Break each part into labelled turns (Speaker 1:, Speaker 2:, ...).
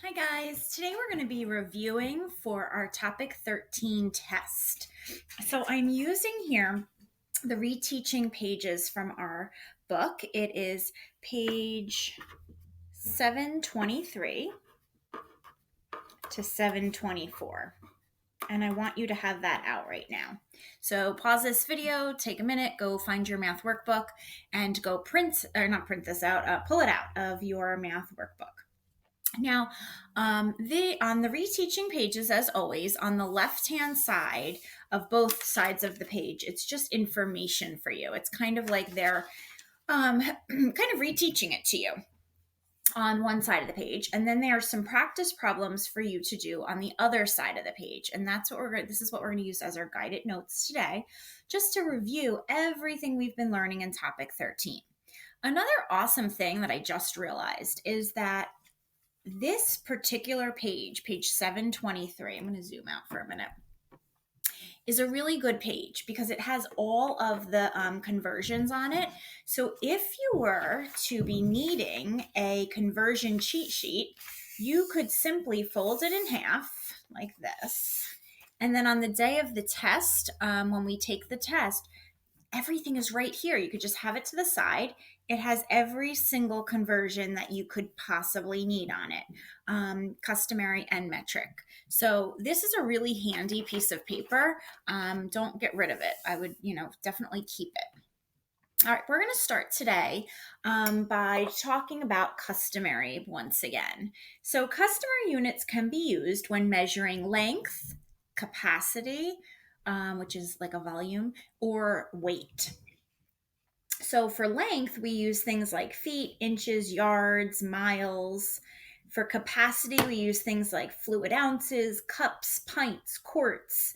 Speaker 1: Hi guys, today we're going to be reviewing for our topic 13 test. So I'm using here the reteaching pages from our book. It is page 723 to 724. And I want you to have that out right now. So pause this video, take a minute, go find your math workbook and go pull it out of your math workbook. Now, on the reteaching pages, as always, on the left-hand side of both sides of the page, it's just information for you. It's kind of like they're kind of reteaching it to you on one side of the page, and then there are some practice problems for you to do on the other side of the page. And this is what we're going to use as our guided notes today, just to review everything we've been learning in topic 13. Another awesome thing that I just realized is that this particular page 723, I'm going to zoom out for a minute, is a really good page because it has all of the conversions on it. So if you were to be needing a conversion cheat sheet, you could simply fold it in half like this. And then on the day of the test, when we take the test, everything is right here. You could just have it to the side. It has every single conversion that you could possibly need on it, customary and metric. So this is a really handy piece of paper. Don't get rid of it. I would, definitely keep it. All right, we're going to start today by talking about customary once again. So customary units can be used when measuring length, capacity, which is like a volume, or weight. So for length, we use things like feet, inches, yards, miles. For capacity, we use things like fluid ounces, cups, pints, quarts,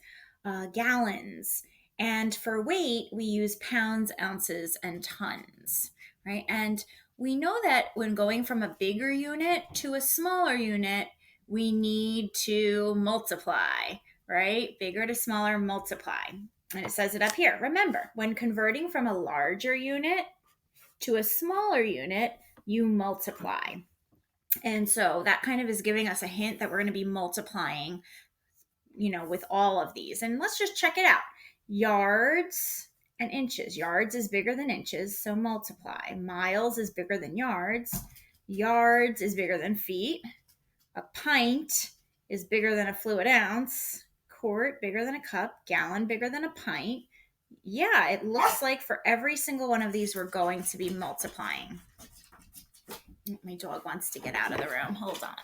Speaker 1: gallons. And for weight, we use pounds, ounces, and tons, right? And we know that when going from a bigger unit to a smaller unit, we need to multiply, right? Bigger to smaller, multiply. And it says it up here. Remember, when converting from a larger unit to a smaller unit, you multiply. And so that kind of is giving us a hint that we're going to be multiplying, with all of these. And let's just check it out. Yards and inches. Yards is bigger than inches, so multiply. Miles is bigger than yards. Yards is bigger than feet. A pint is bigger than a fluid ounce. Quart bigger than a cup. Gallon bigger than a pint. Yeah, it looks like for every single one of these, we're going to be multiplying. My dog wants to get out of the room. Hold on.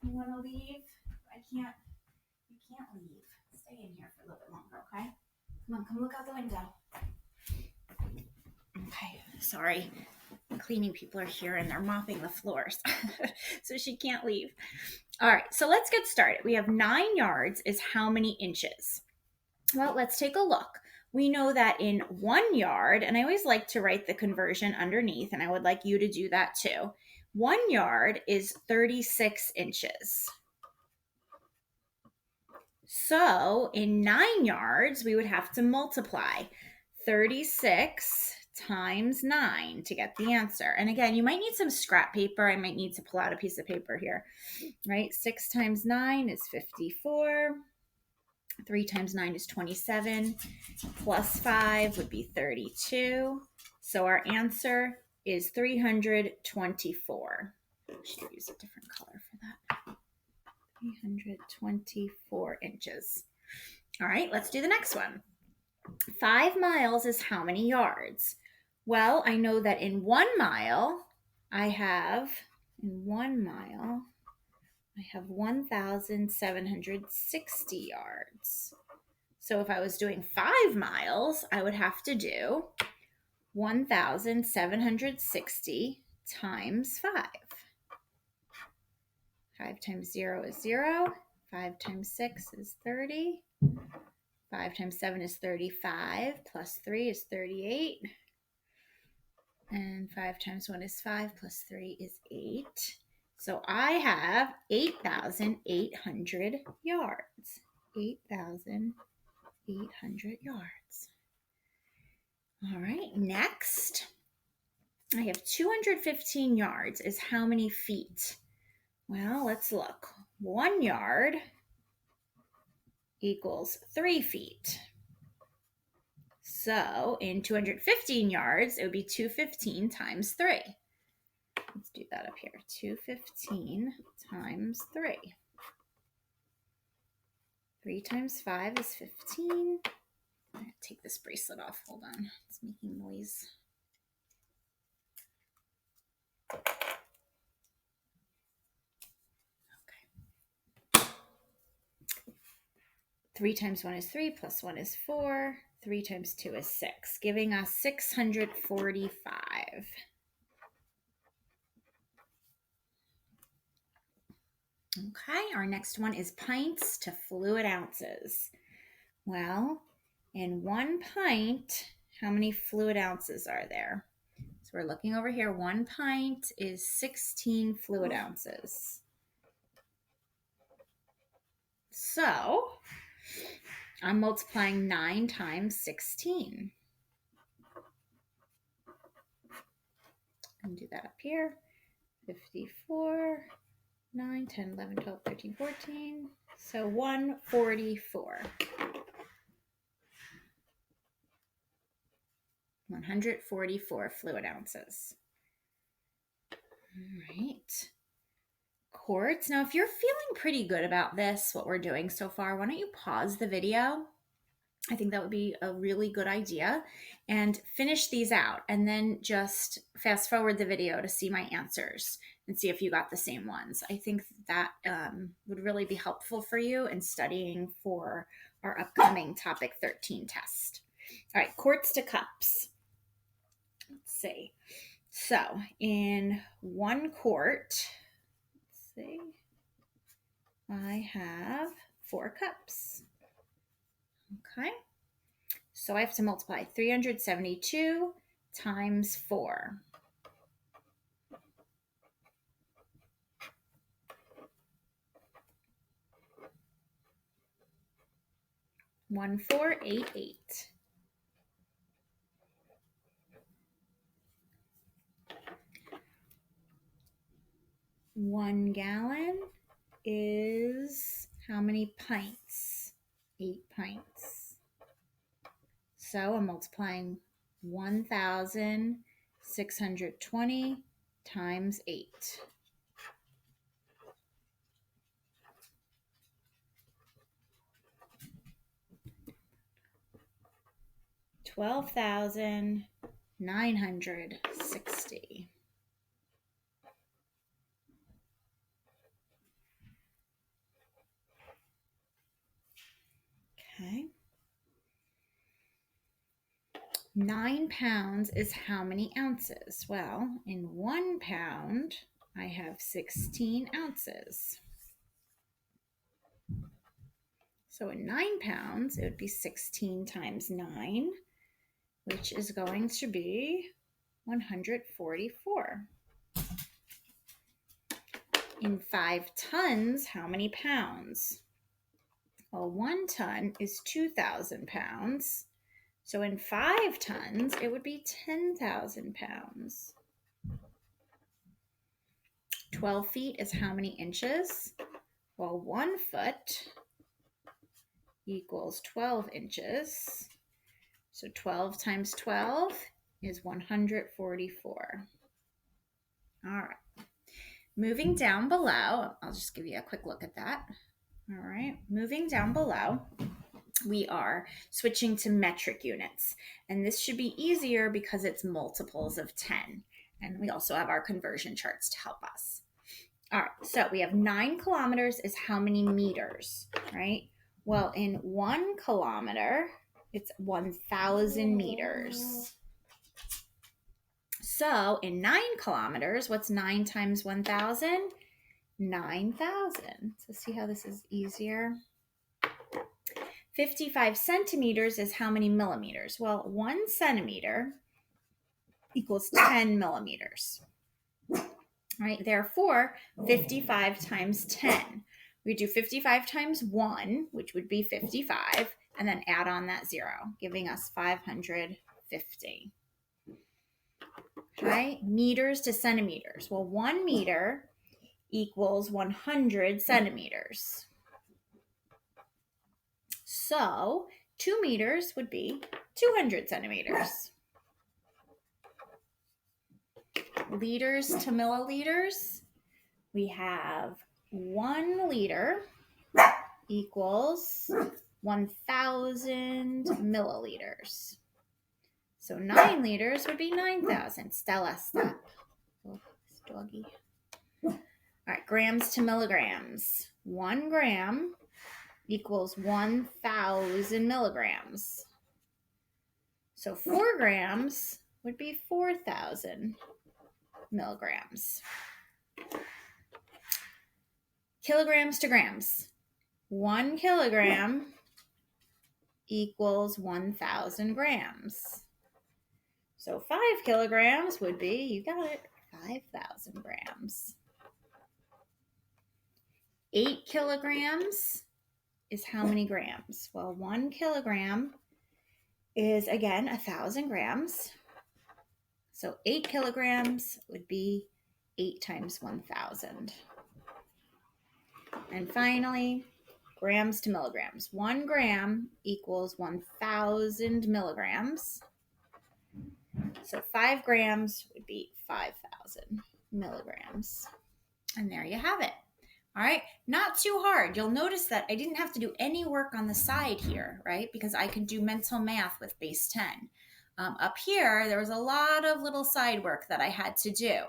Speaker 1: You want to leave? You can't leave. Stay in here for a little bit longer, okay? Come look out the window. Okay, sorry. Cleaning people are here and they're mopping the floors. So she can't leave. All right, so let's get started. We have 9 yards is how many inches? Well, let's take a look. We know that in 1 yard, and I always like to write the conversion underneath, and I would like you to do that too. 1 yard is 36 inches. So in 9 yards, we would have to multiply 36 times 9 to get the answer. And again, you might need some scrap paper. I might need to pull out a piece of paper here, right? 6 times 9 is 54. 3 times 9 is 27. Plus 5 would be 32. So our answer is 324. I should use a different color for that. 324 inches. All right, let's do the next one. 5 miles is how many yards? Well, I know that in 1 mile, I have 1,760 yards. So if I was doing 5 miles, I would have to do 1,760 times 5. 5 times 0 is 0. 5 times 6 is 30. 5 times 7 is 35. Plus 3 is 38. And 5 times 1 is 5. Plus 3 is 8. So I have 8,800 yards. 8,800 yards. All right, next, I have 215 yards is how many feet? Well, let's look. 1 yard equals 3 feet. So in 215 yards, it would be 215 times 3. Let's do that up here. 215 times 3. 3 times 5 is 15. I'm going to take this bracelet off. Hold on. It's making noise. Okay. 3 times 1 is 3, plus 1 is 4. 3 times 2 is 6, giving us 645. Okay, our next one is pints to fluid ounces. Well, in 1 pint, how many fluid ounces are there? So we're looking over here. 1 pint is 16 fluid ounces. So I'm multiplying 9 times 16. And do that up here. 54, 9, 10, 11, 12, 13, 14. So 144. 144 fluid ounces. All right. Quarts. Now, if you're feeling pretty good about this, what we're doing so far, why don't you pause the video? I think that would be a really good idea, and finish these out, and then just fast forward the video to see my answers and see if you got the same ones. I think that would really be helpful for you in studying for our upcoming topic 13 test. All right, quarts to cups. Let's see. So in 1 quart, let's see, I have 4 cups. Okay. So I have to multiply 372 times 4. One, 4, 8, 8. One gallon is how many pints? 8 pints. So I'm multiplying 1,620 times 8. $12,960. Okay. 9 pounds is how many ounces? Well, in 1 pound, I have 16 ounces. So in 9 pounds, it would be 16 times 9, which is going to be 144. In 5 tons, how many pounds? Well, 1 ton is 2,000 pounds. So in 5 tons, it would be 10,000 pounds. 12 feet is how many inches? Well, 1 foot equals 12 inches. So 12 times 12 is 144. All right. Moving down below, I'll just give you a quick look at that. All right. Moving down below, we are switching to metric units. And this should be easier because it's multiples of 10. And we also have our conversion charts to help us. All right, so we have 9 kilometers is how many meters, right? Well, in 1 kilometer, it's 1,000 meters. So in 9 kilometers, what's 9 times 1,000? 9,000. So see how this is easier? 55 centimeters is how many millimeters? Well, 1 centimeter equals 10 millimeters. Right, therefore, 55 times 10. We do 55 times 1, which would be 55, and then add on that 0, giving us 550. Okay, meters to centimeters. Well, 1 meter equals 100 centimeters. So 2 meters would be 200 centimeters. Liters to milliliters, we have 1 liter equals 1,000 milliliters. So 9 liters would be 9,000. Stella, stop. Oh, this doggy. All right, grams to milligrams. 1 gram equals 1,000 milligrams. So 4 grams would be 4,000 milligrams. Kilograms to grams. 1 kilogram equals 1,000 grams. So 5 kilograms would be, you got it, 5,000 grams. 8 kilograms is how many grams? Well, 1 kilogram is, again, 1,000 grams. So 8 kilograms would be 8 times 1,000. And finally, grams to milligrams. 1 gram equals 1,000 milligrams. So 5 grams would be 5,000 milligrams. And there you have it. All right, not too hard. You'll notice that I didn't have to do any work on the side here, right? Because I can do mental math with base 10. Up here, there was a lot of little side work that I had to do.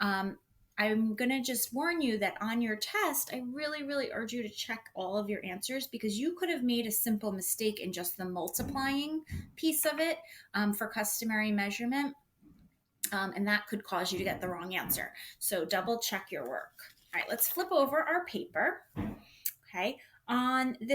Speaker 1: I'm going to just warn you that on your test, I really, really urge you to check all of your answers because you could have made a simple mistake in just the multiplying piece of it for customary measurement, and that could cause you to get the wrong answer. So double check your work. All right, let's flip over our paper. Okay, on this